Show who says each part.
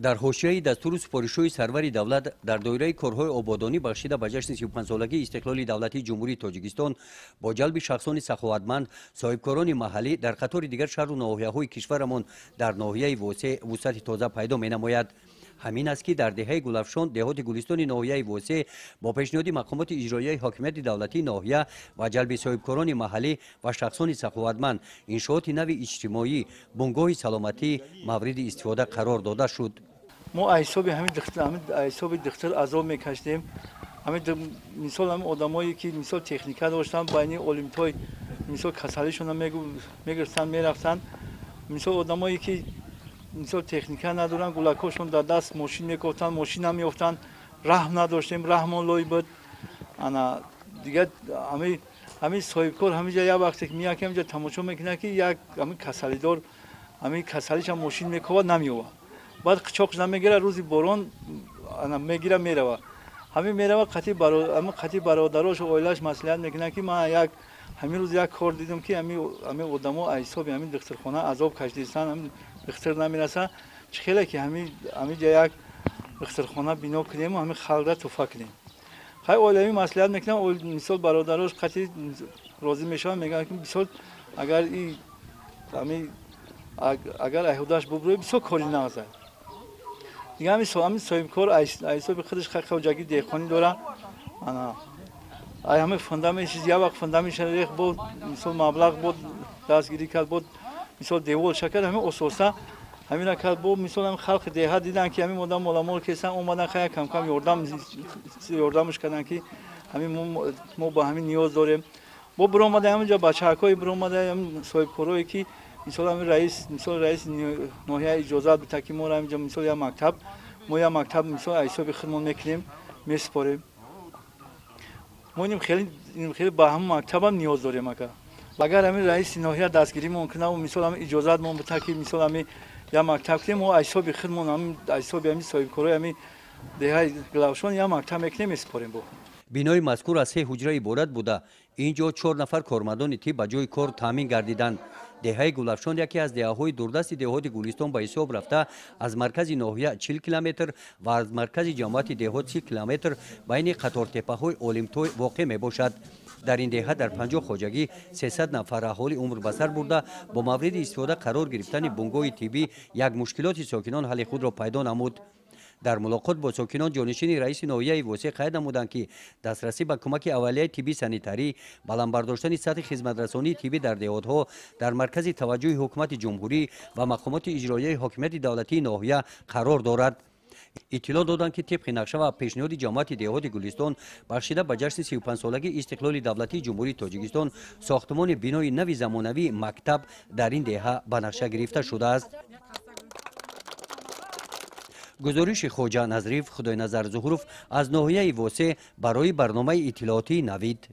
Speaker 1: در حاشیه دستور سپارش‌های سرور دولت در دایره کارهای آبادانی بخشیده به جشن 35 سالگی استقلال دولتی جمهوری تاجیکستان با جلب شخصان سخاوتمند صاحبکاران محلی در قطار دیگر شهر و ناحیه‌های کشورمان در ناحیه وسعت تازه پیدا می‌نماید. همین است که در دهه گلفشان دهات گلستان ناحیه وسع با پیشنهاد مقامات اجرایی حاکمیت دولتی ناحیه و جلب صاحبکاران محلی و شخصان سخاوتمند انشاءات نو اجتماعی بنگاه سلامتی مورد استفاده قرار داده شد.
Speaker 2: ما حساب همین دختر عذاب میکشیدیم. همین مثال همین آدمایی که مثال تکنیکا داشتن بین المپیای مثال کسلیشون میگرفتن میرفتن، مثال آدمایی که مثال تکنیکا ندارن گلکاشون در دست ماشین میکوفتن ماشین هم میافتن، رحم نداشتیم، رحم لای بود. انا دیگه همین صاحبکار همینجا یک وقتی که میاد همینجا تماشا میکنه که یک همین کسلیدار همین کسلیش هم ماشین میکوفت نمیوه، بعد قچاقش نمیگیره، روزی باران انا میگیره میروه، همین میروه قطعی برادراش و اویلاش مصلحت میکنه که من یک همین روز یک کار دیدم که همین آدما حساب همین دخترخانه عذاب کشیدن، همین دختر نمیرسه، چخیله که همین جا یک دخترخانه بنا کنیم و همین خلق را توفا کنیم. خیلی اولوی مصلحت میکنم، مثال برادراش قطعی راضی میشن، میگن که مثال اگر این اگر ایهوداش ببره بسیار کاری نازد. دیگه همین صاحبکار ایسا خودش خیلی خوجگی دیخانی داره. همه فندامش یک وقت فندامش ریخ بود، مثال مبلغ بود دستگیری کرد بود، مثال دیوال شکل همین اساسا همین را کرد بود. مثال هم خلق دیها دیدن که همین مدام مولامول کسان اومدن خیلی کم کم یاردمش کردن که همین ما با همین نیاز داریم. با برآمده همینجا بچه‌های برآمده هم صاحبکارایی که مثال همین رئیس ناحیه اجازه بده که ما را اینجا مثال یا مکتب مثال حساب خودمون میکنیم میسپاریم. ما خیلی با هم مکتب هم نیاز داریم. اگر همین رئیس ناحیه دستگیری ممکنه و مثال همین اجازه ما بده که مثال همین یا مکتب کنیم، ما حساب خودمون هم حساب همین صاحبکارای همین دهه گلوشان یا مکتب میکنیم میسپاریم.
Speaker 1: بینای مذکور از 3 حجره عبارت بوده. اینجا 4 نفر کارمندان تیب به جای کار تامین گردیدند. دهه گلفشان یکی از دهه‌های دوردست دهات گلستان به حساب رفته از مرکز ناحیه 40 کیلومتر و از مرکز جماعت دهات 30 کیلومتر بین قطار تپه‌های اولمپیای واقع میباشد. در این دهه در 50 خواجگی 300 نفر اهالی عمر به سر برده با مورد استفاده قرار گرفتن بنگاه طبی یک مشکلات ساکنان حل خود را پیدا نمود. در ملاقات با ساکنان جانشین رئیس ناحیه وسع قید نمودند که دسترسی به کمک اولیه طبی سانیتری، بلند برداشتن سطح خدمترسانی طبی در دهات‌ها در مرکز توجه حکومت جمهوری و مقامات اجرایی حاکمیت دولتی ناحیه قرار دارد. اطلاع دادند که طبق نقشه و پیشنهاد جماعت دهات گلستان بخشیده به جشن 35 سالگی استقلال دولتی جمهوری تاجیکستان ساختمان بنای نو زمانوی مکتب در این دهه به نقشه گرفته شده است. گزارش خواجه نظریف خدای نظر ظهروف از ناحیه وسع برای برنامه اطلاعاتی نوید.